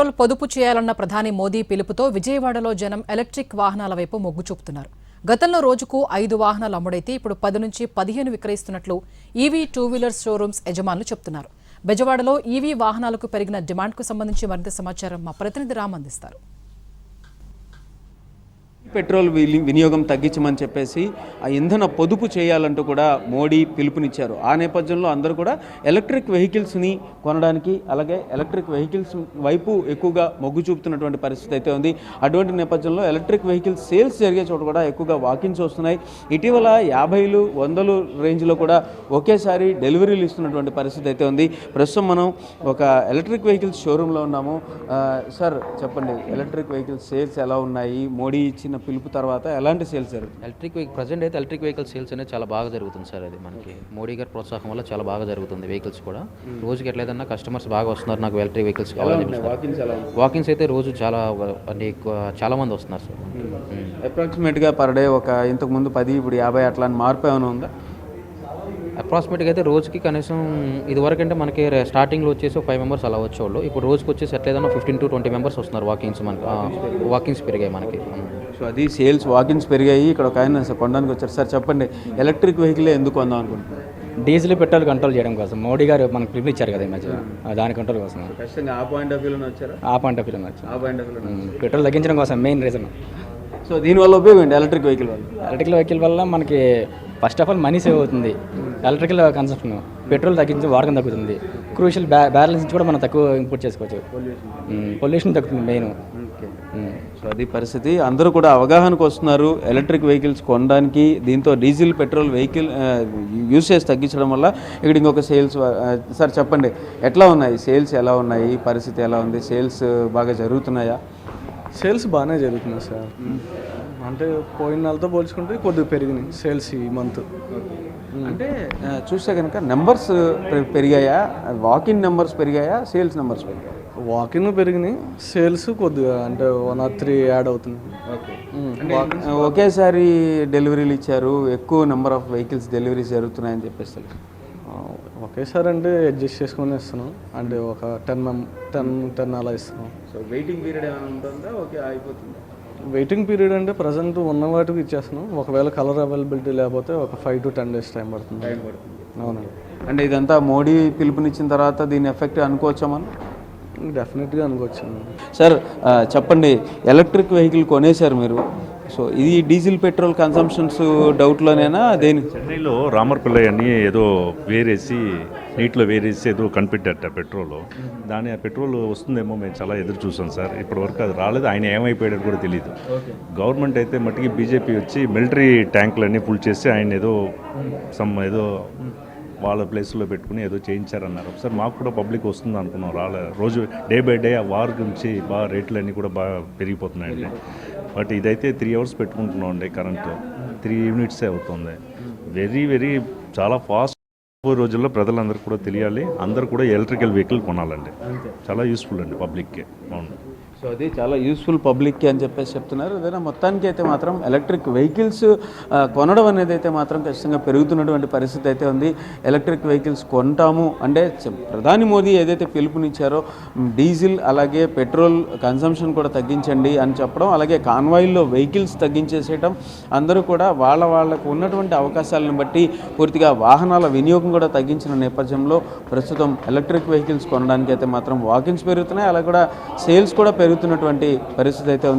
Petrol పొదుపు చేయాలన్న ప్రధాని మోదీ పిలుపుతో విజయవాడలో జనం ఎలక్ట్రిక్ వాహనాల వైపు మొగ్గు చూపుతున్నారు. గతంలో రోజుకు 5 వాహనాలు అమ్ముడైతే ఇప్పుడు 10 నుంచి 15 విక్రయిస్తున్నట్లు ఈవీ టూ వీలర్స్ షోరూమ్స్ యజమానులు చెబుతున్నారు. బెజవాడలో ఈవీ వాహనాలకు పెరిగిన డిమాండ్కు సంబంధించి మరింత సమాచారం మా ప్రతినిధి రామ్ అందిస్తారు. పెట్రోల్ వినియోగం తగ్గించమని చెప్పేసి ఆ ఇంధన పొదుపు చేయాలంటూ కూడా మోడీ పిలుపునిచ్చారు. ఆ నేపథ్యంలో అందరూ కూడా ఎలక్ట్రిక్ వెహికల్స్ని కొనడానికి అలాగే ఎలక్ట్రిక్ వెహికల్స్ వైపు ఎక్కువగా మొగ్గు చూపుతున్నటువంటి పరిస్థితి అయితే ఉంది. అటువంటి నేపథ్యంలో ఎలక్ట్రిక్ వెహికల్స్ సేల్స్ జరిగే చోట కూడా ఎక్కువగా వాకిన్స్ వస్తున్నాయి. ఇటీవల 50లు 100లు రేంజ్లో కూడా ఒకేసారి డెలివరీలు ఇస్తున్నటువంటి పరిస్థితి అయితే ఉంది. ప్రస్తుతం మనం ఒక ఎలక్ట్రిక్ వెహికల్స్ షోరూంలో ఉన్నాము. సార్ చెప్పండి, ఎలక్ట్రిక్ వెహికల్స్ సేల్స్ ఎలా ఉన్నాయి? మోడీ ఇచ్చిన పిలుపు తర్వాత ఎలాంటి సేల్స్ జరుగుతుంది? ప్రజెంట్ అయితే ఎలక్ట్రిక్ వెహికల్ సేల్స్ అనేది చాలా బాగా జరుగుతుంది సార్. అది మనకి మోడీ గారి ప్రోత్సాహం వల్ల చాలా బాగా జరుగుతుంది. వెహికల్స్ కూడా రోజుకి ఎట్లేదన్నా కస్టమర్స్ బాగా వస్తున్నారు. నాకు ఎలక్ట్రిక్ వెహికల్స్ కావాలని వాకిన్స్ అయితే రోజు చాలా మంది వస్తున్నారు సార్. అప్రాక్సిమేట్గా పర్ డే ఒక ఇంతకుముందు 10 ఇప్పుడు 50 అట్లా మార్పు ఏమైనా ఉందా? అప్రాక్సిమేట్గా అయితే రోజుకి కనీసం ఇదివరకు అంటే మనకి స్టార్టింగ్లో వచ్చేసి 5 మెంబర్స్ అలా వచ్చేవాళ్ళు. ఇప్పుడు రోజుకి వచ్చేసి ఎట్లేదన్నా 15 to 20 మెంబర్స్ వస్తున్నారు. వాకింగ్స్ పెరిగాయి మనకి. సో అది సేల్స్ వాకిన్స్ పెరిగాయి. ఇక్కడ ఒక ఆయన కొనడానికి వచ్చారు. సార్ చెప్పండి, ఎలక్ట్రిక్ వెహికల్ ఎందుకు కొందాం అనుకుంటున్నారు? డీజిల్ పెట్రోల్ కంట్రోల్ చేయడం కోసం మోడీ గారు మనకు పిలుపు ఇచ్చారు కదా ఈ మధ్య, దాని కంట్రోల్ కోసం. ఖచ్చితంగా ఆ పాయింట్ ఆఫ్ వ్యూలో వచ్చారా? ఆ పాయింట్ ఆఫ్ వ్యూలో వచ్చారు. పెట్రోల్ తగ్గించడం కోసం మెయిన్ రీజన్. సో దీనివల్ల ఉపయోగం ఏంటి ఎలక్ట్రిక్ వెహికల్ వల్ల? ఎలక్ట్రికల్ వెహికల్ వల్ల మనకి first of all money save అవుతుంది. ఎలక్ట్రికల్ కన్సంప్షన్ పెట్రోల్ తగ్గించి వాడకం తగ్గుతుంది. క్రూషియల్ బ్యాలెన్స్ కూడా మనం తక్కువ ఇంపోర్ట్ చేసుకోవచ్చు. పొల్యూషన్ తగ్గుతుంది మెయిన్. సో అది పరిస్థితి. అందరూ కూడా అవగాహనకు వస్తున్నారు ఎలక్ట్రిక్ వెహికల్స్ కొనడానికి. దీంతో డీజిల్ పెట్రోల్ వెహికల్ యూసేజ్ తగ్గించడం వల్ల ఇక్కడ ఇంకొక సేల్స్. సార్ చెప్పండి, ఎట్లా ఉన్నాయి సేల్స్? ఎలా ఉన్నాయి? పరిస్థితి ఎలా ఉంది? సేల్స్ బాగా జరుగుతున్నాయా? సేల్స్ బాగానే జరుగుతున్నాయి సార్. అంటే పోయిన నెలతో పోల్చుకుంటే కొద్దిగా పెరిగినాయి సేల్స్ ఈ మంత్. అంటే చూస్తే కనుక నెంబర్స్ పెరిగాయా? వాకిన్ నెంబర్స్ పెరిగాయా? సేల్స్ నెంబర్స్ పెరిగాయా? వాకిన్ పెరిగినాయి, సేల్స్ కొద్దిగా అంటే 1 or 3 యాడ్ అవుతున్నాయి. ఒకేసారి డెలివరీలు ఇచ్చారు, ఎక్కువ నెంబర్ ఆఫ్ వెహికల్స్ డెలివరీస్ జరుగుతున్నాయని చెప్పేసి ఒకేసారి అంటే అడ్జస్ట్ చేసుకొని ఇస్తున్నాం. అంటే ఒక 10 అలా ఇస్తున్నాం. సో వెయిటింగ్ పీరియడ్ ఏమైనా ఉంటుందా? ఓకే అయిపోతుందా? వెయిటింగ్ పీరియడ్ అంటే ప్రజెంట్ ఉన్న వాటికి ఇచ్చేస్తున్నాం. ఒకవేళ కలర్ అవైలబిలిటీ లేకపోతే ఒక 5 to 10 days టైం పడుతుంది. అవునండి. అంటే ఇదంతా మోడీ పిలుపునిచ్చిన తర్వాత దీని ఎఫెక్ట్ అనుకోవచ్చా మనం? డెఫినెట్గా అనుకోవచ్చు. సార్ చెప్పండి, ఎలక్ట్రిక్ వెహికల్ కొనేశారు మీరు. సో ఇది డీజిల్ పెట్రోల్ కన్సంప్షన్స్ డౌట్లోనేనా? దేని చెన్నైలో రామర్పిల్లై అని ఏదో వేరేసి నీటిలో వేరేసి ఏదో కనిపెట్టారట పెట్రోల్. దాని ఆ పెట్రోల్ వస్తుందేమో మేము చాలా ఎదురు చూసాం సార్. ఇప్పటివరకు అది రాలేదు. ఆయన ఏమైపోయాడో కూడా తెలియదు. గవర్నమెంట్ అయితే మట్టికి బీజేపీ వచ్చి మిలిటరీ ట్యాంకులన్నీ ఫుల్ చేసి ఆయన ఏదో ఏదో వాళ్ళ ప్లేస్లో పెట్టుకుని ఏదో చేయించారన్నారు. ఒకసారి మాకు కూడా పబ్లిక్ వస్తుంది అనుకున్నాం, రాలే. రోజు డే బై డే ఆ వార్ గురించి బాగా రేట్లన్నీ కూడా బాగా పెరిగిపోతున్నాయండి. బట్ ఇదైతే 3 hours పెట్టుకుంటున్నాం అండి. కరెంటు 3 units అవుతుంది. వెరీ చాలా ఫాస్ట్. రోజుల్లో ప్రజలందరూ కూడా తెలియాలి, అందరూ కూడా ఎలక్ట్రికల్ వెహికల్ కొనాలండి. చాలా యూస్ఫుల్ అండి పబ్లిక్కి. అవును. సో అది చాలా యూస్ఫుల్ పబ్లిక్కి అని చెప్పేసి చెప్తున్నారు. ఏదైనా మొత్తానికి అయితే మాత్రం ఎలక్ట్రిక్ వెహికల్స్ కొనడం అనేది అయితే మాత్రం ఖచ్చితంగా పెరుగుతున్నటువంటి పరిస్థితి అయితే ఉంది. ఎలక్ట్రిక్ వెహికల్స్ కొంటాము అంటే ప్రధాని మోదీ ఏదైతే పిలుపునిచ్చారో డీజిల్ అలాగే పెట్రోల్ కన్సంప్షన్ కూడా తగ్గించండి అని చెప్పడం, అలాగే కాన్వాయిల్లో వెహికల్స్ తగ్గించేసేయడం, అందరూ కూడా వాళ్ళకు ఉన్నటువంటి అవకాశాలను బట్టి పూర్తిగా వాహనాల వినియోగం కూడా తగ్గించిన నేపథ్యంలో ప్రస్తుతం ఎలక్ట్రిక్ వెహికల్స్ కొనడానికి అయితే మాత్రం వాకిన్స్ పెరుగుతున్నాయి. అలా కూడా సేల్స్ కూడా పెరుగుతున్నటువంటి పరిస్థితి అయితే ఉంది.